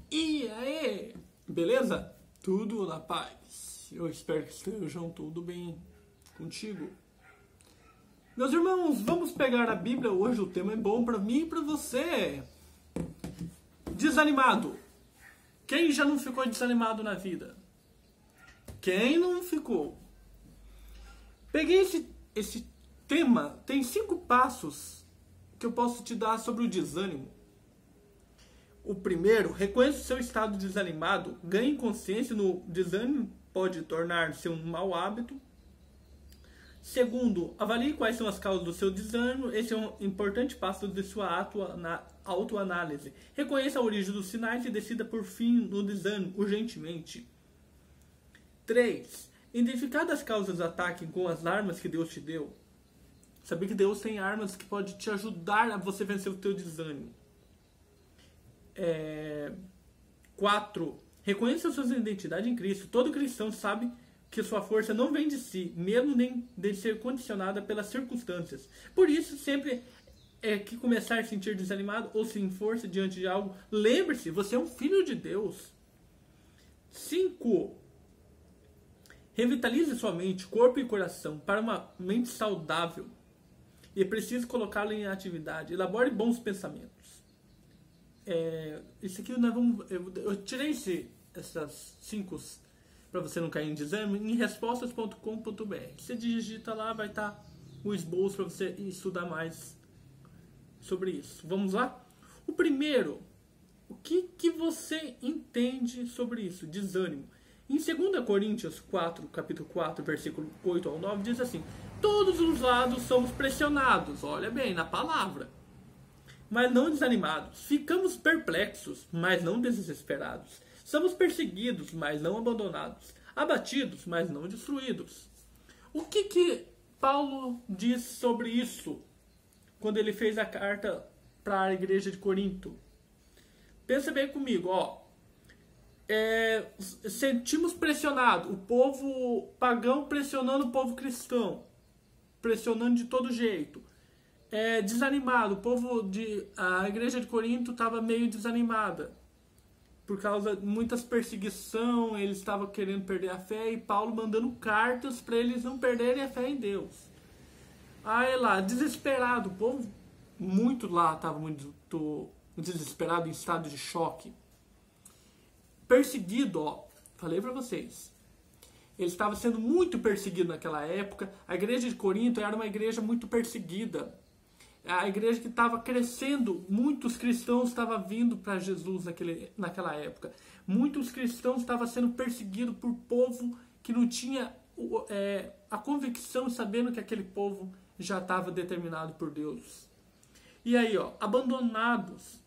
E aí, beleza? Tudo na paz. Eu espero que estejam tudo bem contigo. Meus irmãos, vamos pegar a Bíblia hoje. O tema é bom para mim e para você. Desanimado. Quem já não ficou desanimado na vida? Quem não ficou? Peguei esse tema. Tem 5 passos que eu posso te dar sobre o desânimo. O primeiro, reconheça o seu estado desanimado, ganhe consciência no desânimo pode tornar-se um mau hábito. Segundo, avalie quais são as causas do seu desânimo. Esse é um importante passo de sua autoanálise. Reconheça a origem dos sinais e decida por fim no desânimo urgentemente. 3. Identificar as causas do ataque com as armas que Deus te deu. Saber que Deus tem armas que podem te ajudar a você vencer o teu desânimo. 4. Reconheça a sua identidade em Cristo. Todo cristão sabe que sua força não vem de si, mesmo nem de ser condicionada pelas circunstâncias. Por isso, sempre que começar a sentir desanimado ou sem força diante de algo, lembre-se, você é um filho de Deus. 5. Revitalize sua mente, corpo e coração para uma mente saudável. E é preciso colocá-la em atividade. Elabore bons pensamentos. Isso aqui nós vamos. Eu tirei essas 5 para você não cair em desânimo em respostas.com.br. Você digita lá, vai estar o esboço para você estudar mais sobre isso. Vamos lá? O primeiro, o que você entende sobre isso? Desânimo. Em 2 Coríntios 4, capítulo 4, versículo 8 ao 9, diz assim: todos os lados somos pressionados, olha bem, na palavra, mas não desanimados. Ficamos perplexos, mas não desesperados. Somos perseguidos, mas não abandonados. Abatidos, mas não destruídos. O que Paulo diz sobre isso quando ele fez a carta para a igreja de Corinto? Pensa bem comigo, ó. Sentimos pressionado, o povo pagão pressionando o povo cristão, pressionando de todo jeito. Desanimado, a igreja de Corinto estava meio desanimada por causa de muitas perseguições. Eles estavam querendo perder a fé e Paulo mandando cartas para eles não perderem a fé em Deus. Aí lá, desesperado, o povo muito lá estava muito desesperado, em estado de choque. Perseguido, ó, falei para vocês. Ele estava sendo muito perseguido naquela época. A igreja de Corinto era uma igreja muito perseguida. A igreja que estava crescendo. Muitos cristãos estavam vindo para Jesus naquela época. Muitos cristãos estavam sendo perseguidos por povo que não tinha a convicção, sabendo que aquele povo já estava determinado por Deus. E aí, ó, abandonados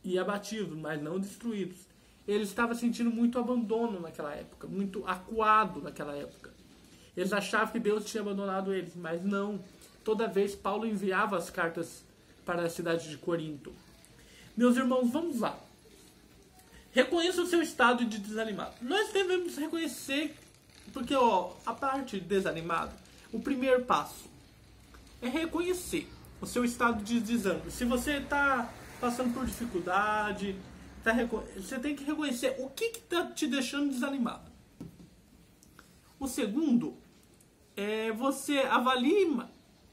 e abatidos, mas não destruídos. Ele estava sentindo muito abandono naquela época, muito acuado naquela época. Eles achavam que Deus tinha abandonado eles, mas não. Toda vez Paulo enviava as cartas para a cidade de Corinto. Meus irmãos, vamos lá. Reconheça o seu estado de desanimado. Nós devemos reconhecer, porque ó, a parte de desanimado, o primeiro passo é reconhecer o seu estado de desânimo. Se você está passando por dificuldade, você tem que reconhecer o que está te deixando desanimado. O segundo é você avalie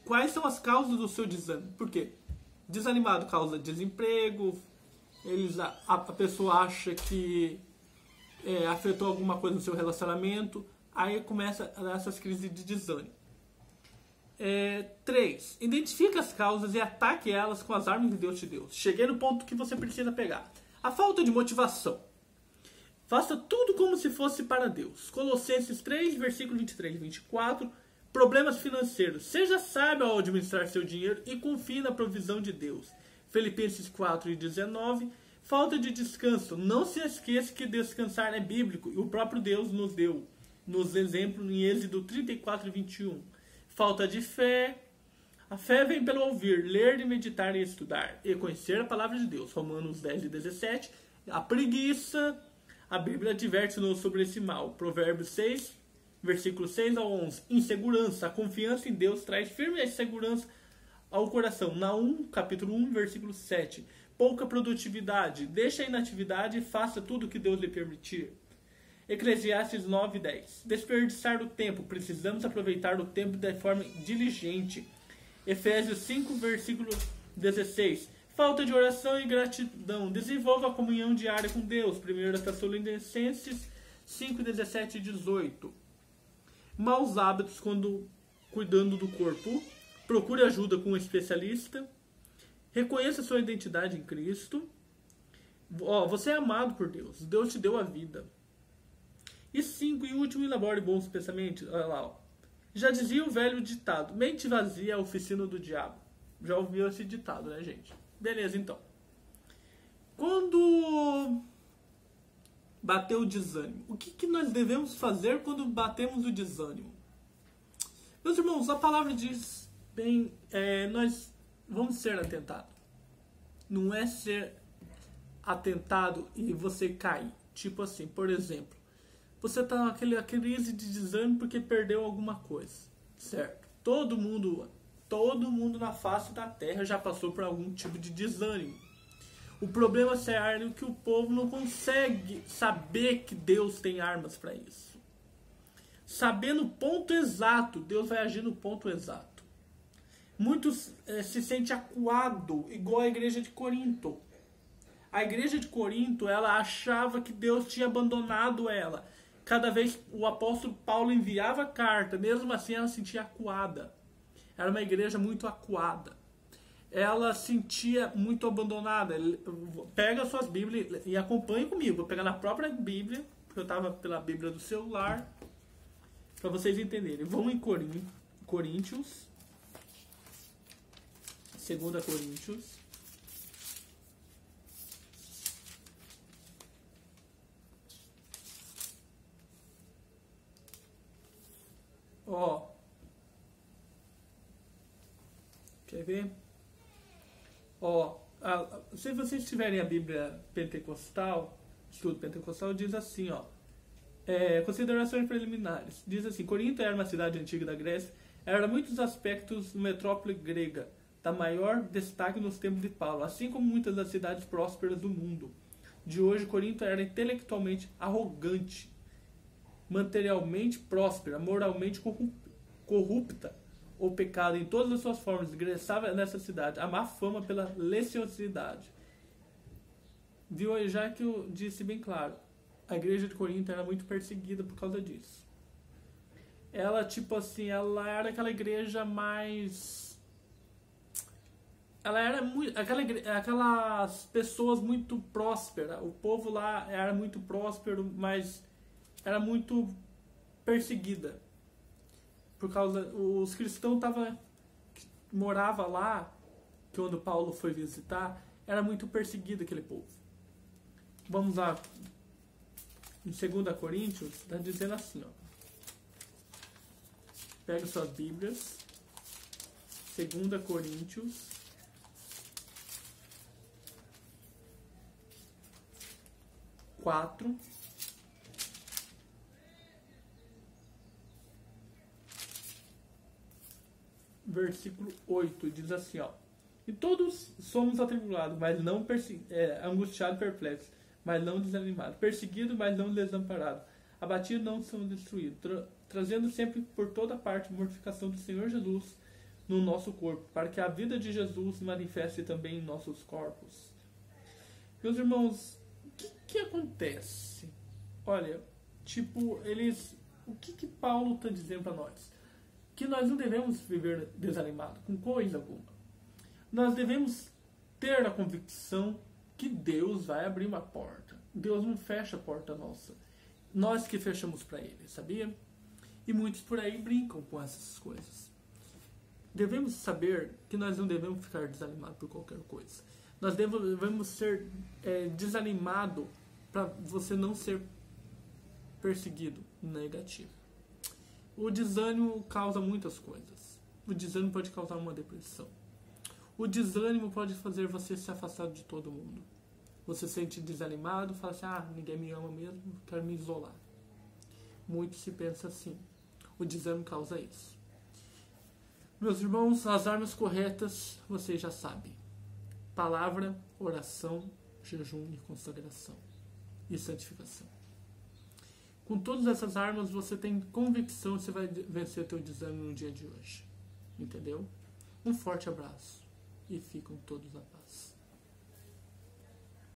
quais são as causas do seu desânimo. Por quê? Desanimado causa desemprego, a pessoa acha que afetou alguma coisa no seu relacionamento, aí começa essas crises de desânimo. 3. Identifique as causas e ataque elas com as armas que Deus te deu. Cheguei no ponto que você precisa pegar. A falta de motivação. Faça tudo como se fosse para Deus. Colossenses 3, versículo 23 e 24. Problemas financeiros. Seja sábio ao administrar seu dinheiro e confie na provisão de Deus. Filipenses 4 e 19. Falta de descanso. Não se esqueça que descansar é bíblico e o próprio Deus nos deu. Nos exemplos em Êxodo 34 e 21. Falta de fé. A fé vem pelo ouvir, ler, meditar e estudar. E conhecer a palavra de Deus. Romanos 10 e 17. A preguiça. A Bíblia adverte-nos sobre esse mal. Provérbios 6, versículo 6 ao 11. Insegurança. A confiança em Deus traz firme segurança ao coração. Naum, capítulo 1, versículo 7. pouca produtividade. Deixe a inatividade e faça tudo o que Deus lhe permitir. Eclesiastes 9:10. Desperdiçar o tempo. Precisamos aproveitar o tempo de forma diligente. Efésios 5, versículo 16. Falta de oração e gratidão. Desenvolva a comunhão diária com Deus. 1 Tessalonicenses 5, 17 e 18. Maus hábitos quando cuidando do corpo. Procure ajuda com um especialista. Reconheça sua identidade em Cristo. Você é amado por Deus. Deus te deu a vida. E 5, e último, elabore bons pensamentos. Olha lá, ó. Já dizia o velho ditado: mente vazia é a oficina do diabo. Já ouviu esse ditado, né, gente? Beleza, então. Quando bateu o desânimo, o que nós devemos fazer quando batemos o desânimo? Meus irmãos, a palavra diz bem, nós vamos ser atentados. Não é ser atentado e você cair. Tipo assim, por exemplo, você está naquela crise de desânimo porque perdeu alguma coisa, certo? Todo mundo na face da terra já passou por algum tipo de desânimo. O problema sério é que o povo não consegue saber que Deus tem armas para isso. Sabendo o ponto exato, Deus vai agir no ponto exato. Muitos se sentem acuados, igual a igreja de Corinto. A igreja de Corinto, ela achava que Deus tinha abandonado ela. Cada vez o apóstolo Paulo enviava carta, mesmo assim ela se sentia acuada. Era uma igreja muito acuada. Ela se sentia muito abandonada. Pega suas Bíblias e acompanhe comigo. Vou pegar na própria Bíblia, porque eu estava pela Bíblia do celular, para vocês entenderem. Vamos em Coríntios. 2 Coríntios. Ó. Quer ver? Ó. Se vocês tiverem a Bíblia pentecostal, estudo pentecostal, diz assim, ó. Considerações preliminares. Diz assim: Corinto era uma cidade antiga da Grécia, era muitos aspectos metrópole grega, da maior destaque nos tempos de Paulo, assim como muitas das cidades prósperas do mundo. De hoje, Corinto era intelectualmente arrogante, materialmente próspera, moralmente corrupta ou pecado em todas as suas formas. Ingressava nessa cidade a má fama pela liciosidade. Viu aí, já que eu disse bem claro, a igreja de Corinto era muito perseguida por causa disso. Ela, tipo assim, ela era aquela igreja mais... Ela era muito... Aquelas pessoas muito prósperas. O povo lá era muito próspero, mas era muito perseguida. Por causa... Os cristãos moravam lá, quando Paulo foi visitar, era muito perseguido aquele povo. Vamos lá. Em 2 Coríntios, está dizendo assim, ó. Pega suas Bíblias. 2 Coríntios. Versículo 8, diz assim, ó. E todos somos atribulados, mas não angustiados e perplexos, mas não desanimados, perseguidos, mas não desamparados, abatidos, não são destruídos, trazendo sempre por toda parte a mortificação do Senhor Jesus no nosso corpo, para que a vida de Jesus se manifeste também em nossos corpos. Meus irmãos, o que acontece? Olha, tipo, o que Paulo está dizendo para nós? Que nós não devemos viver desanimados com coisa alguma. Nós devemos ter a convicção que Deus vai abrir uma porta. Deus não fecha a porta nossa. Nós que fechamos para Ele, sabia? E muitos por aí brincam com essas coisas. Devemos saber que nós não devemos ficar desanimados por qualquer coisa. Nós devemos ser desanimados para você não ser perseguido negativo. O desânimo causa muitas coisas. O desânimo pode causar uma depressão. O desânimo pode fazer você se afastar de todo mundo. Você se sente desanimado, fala assim, ninguém me ama mesmo, quero me isolar. Muito se pensa assim. O desânimo causa isso. Meus irmãos, as armas corretas, vocês já sabem. palavra, oração, jejum e consagração e santificação. Com todas essas armas, você tem convicção que você vai vencer teu desânimo no dia de hoje. Entendeu? Um forte abraço e fiquem todos na paz.